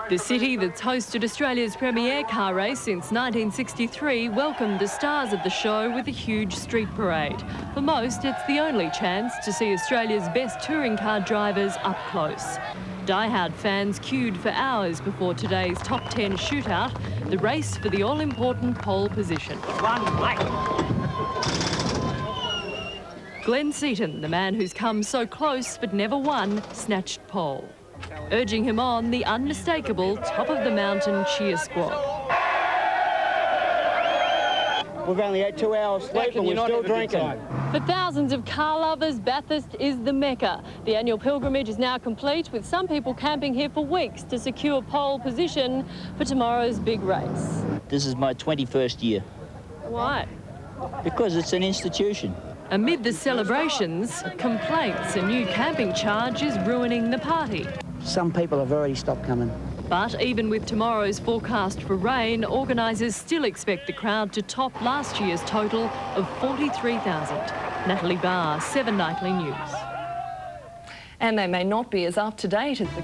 The city that's hosted Australia's premier car race since 1963 welcomed the stars of the show with a huge street parade. For most, it's the only chance to see Australia's best touring car drivers up close. Die-hard fans queued for hours before today's top 10 shootout, the race for the all-important pole position. Glenn Seaton, the man who's come so close but never won, snatched pole. Urging him on, the unmistakable top-of-the-mountain cheer squad. We've only had 2 hours sleep and we're still drinking. For thousands of car lovers, Bathurst is the Mecca. The annual pilgrimage is now complete, with some people camping here for weeks to secure pole position for tomorrow's big race. This is my 21st year. Why? Because it's an institution. Amid the celebrations, complaints a new camping charge is ruining the party. Some people have already stopped coming. But even with tomorrow's forecast for rain, organisers still expect the crowd to top last year's total of 43,000. Natalie Barr, 7 Nightly News. And they may not be as up-to-date as the...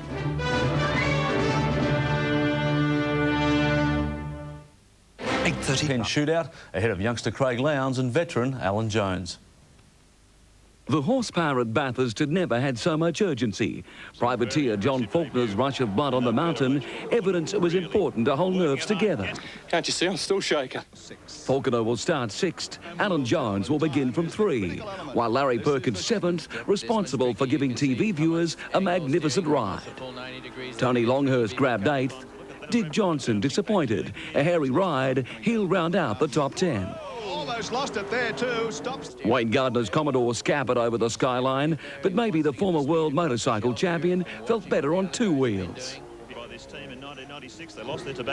Shootout ahead of youngster Craig Lowndes and veteran Alan Jones. The horsepower at Bathurst had never had so much urgency. Privateer John Faulkner's rush of blood on the mountain, evidence it was important to hold nerves together. Can't you see I'm still shaking? Faulkner will start 6th. Alan Jones will begin from 3, while Larry Perkins 7th, responsible for giving TV viewers a magnificent ride. Tony Longhurst grabbed 8th. Dick Johnson disappointed. A hairy ride, he'll round out the top 10. Almost lost it there too. Stops. Wayne Gardner's Commodore scampered over the skyline, but maybe the former world motorcycle champion felt better on 2 wheels.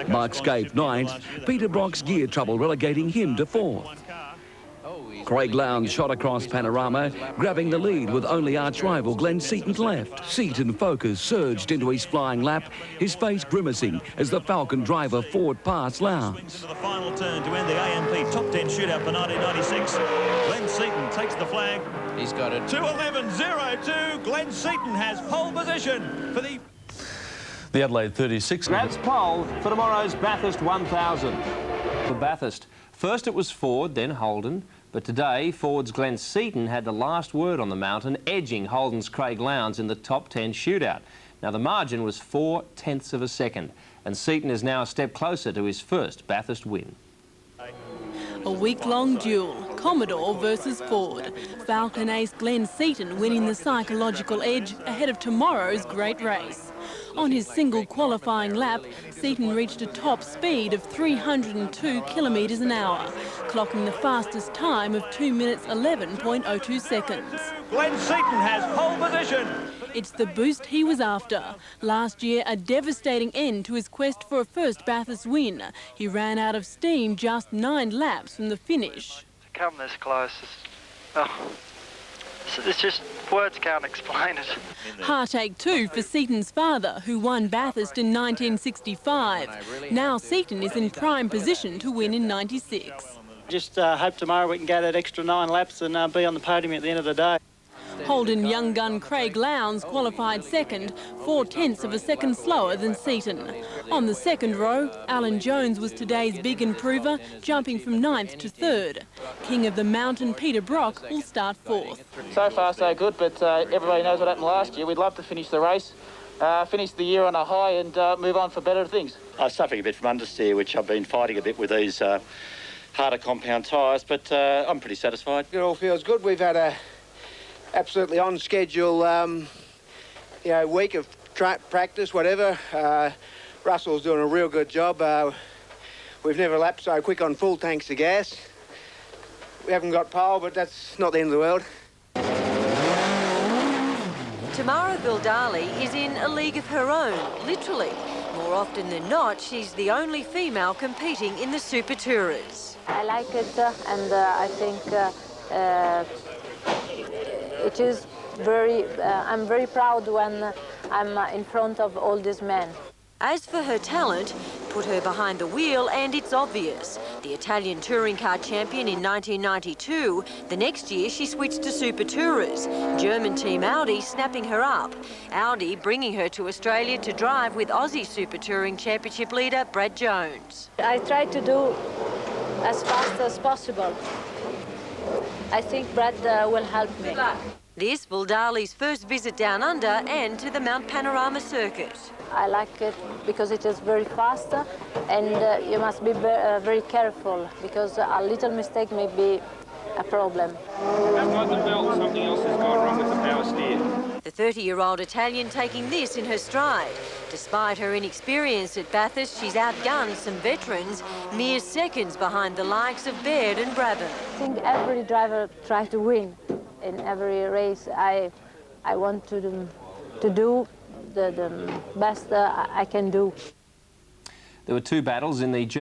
Mark Scaife 9th, Peter Brock's gear trouble relegating him to 4th. Craig Lowndes shot across Panorama, grabbing the lead with only arch-rival Glenn Seaton left. Seaton focus surged into his flying lap, his face grimacing as the Falcon driver forward past Lowndes. The final turn to end the AMP Top 10 Shootout for 1996. Glenn Seaton takes the flag. He's got it. 2:11.02. Glenn Seaton has pole position for The Adelaide 36 grabs pole for tomorrow's Bathurst 1000. For Bathurst, first it was Ford, then Holden. But today, Ford's Glenn Seaton had the last word on the mountain, edging Holden's Craig Lowndes in the top 10 shootout. Now, the margin was 0.4 of a second, and Seaton is now a step closer to his first Bathurst win. A week-long duel, Commodore versus Ford. Falcon ace Glenn Seaton winning the psychological edge ahead of tomorrow's great race. On his single qualifying lap, Seaton reached a top speed of 302 kilometres an hour, clocking the fastest time of 2 minutes 11.02 seconds. Glenn Seaton has pole position. It's the boost he was after. Last year, a devastating end to his quest for a first Bathurst win. He ran out of steam just 9 laps from the finish. To come this close, it's just words can't explain it. Heartache too for Seaton's father, who won Bathurst in 1965. Now Seaton is in prime position to win in 96. Just hope tomorrow we can go that extra 9 laps and be on the podium at the end of the day. Holden young gun Craig Lowndes qualified second, 0.4 of a second slower than Seaton. On the second row, Alan Jones was today's big improver, jumping from 9th to 3rd. King of the mountain Peter Brock will start 4th. So far so good, but everybody knows what happened last year. We'd love to finish the race, finish the year on a high and move on for better things. I was suffering a bit from understeer, which I've been fighting a bit with these harder compound tyres, but I'm pretty satisfied. It all feels good. We've had a absolutely on schedule, week of practice, whatever. Russell's doing a real good job. We've never lapped so quick on full tanks of gas. We haven't got pole, but that's not the end of the world. Tamara Vildali is in a league of her own, literally. More often than not, she's the only female competing in the Super Tourers. I like it, and I think it is I'm very proud when I'm in front of all these men. As for her talent, put her behind the wheel and it's obvious. The Italian touring car champion in 1992, the next year she switched to Super Tourers, German team Audi snapping her up. Audi bringing her to Australia to drive with Aussie Super Touring Championship leader Brad Jones. I try to do as fast as possible. I think Brad will help me. This Vuldali's first visit down under and to the Mount Panorama circuit. I like it because it is very fast and you must be very careful because a little mistake may be a problem. Outside the belt, something else has gone wrong with the power steer. The 30-year-old Italian taking this in her stride. Despite her inexperience at Bathurst, she's outgunned some veterans, mere seconds behind the likes of Baird and Brabham. I think every driver tries to win in every race. I want to do the best I can do. There were two battles in the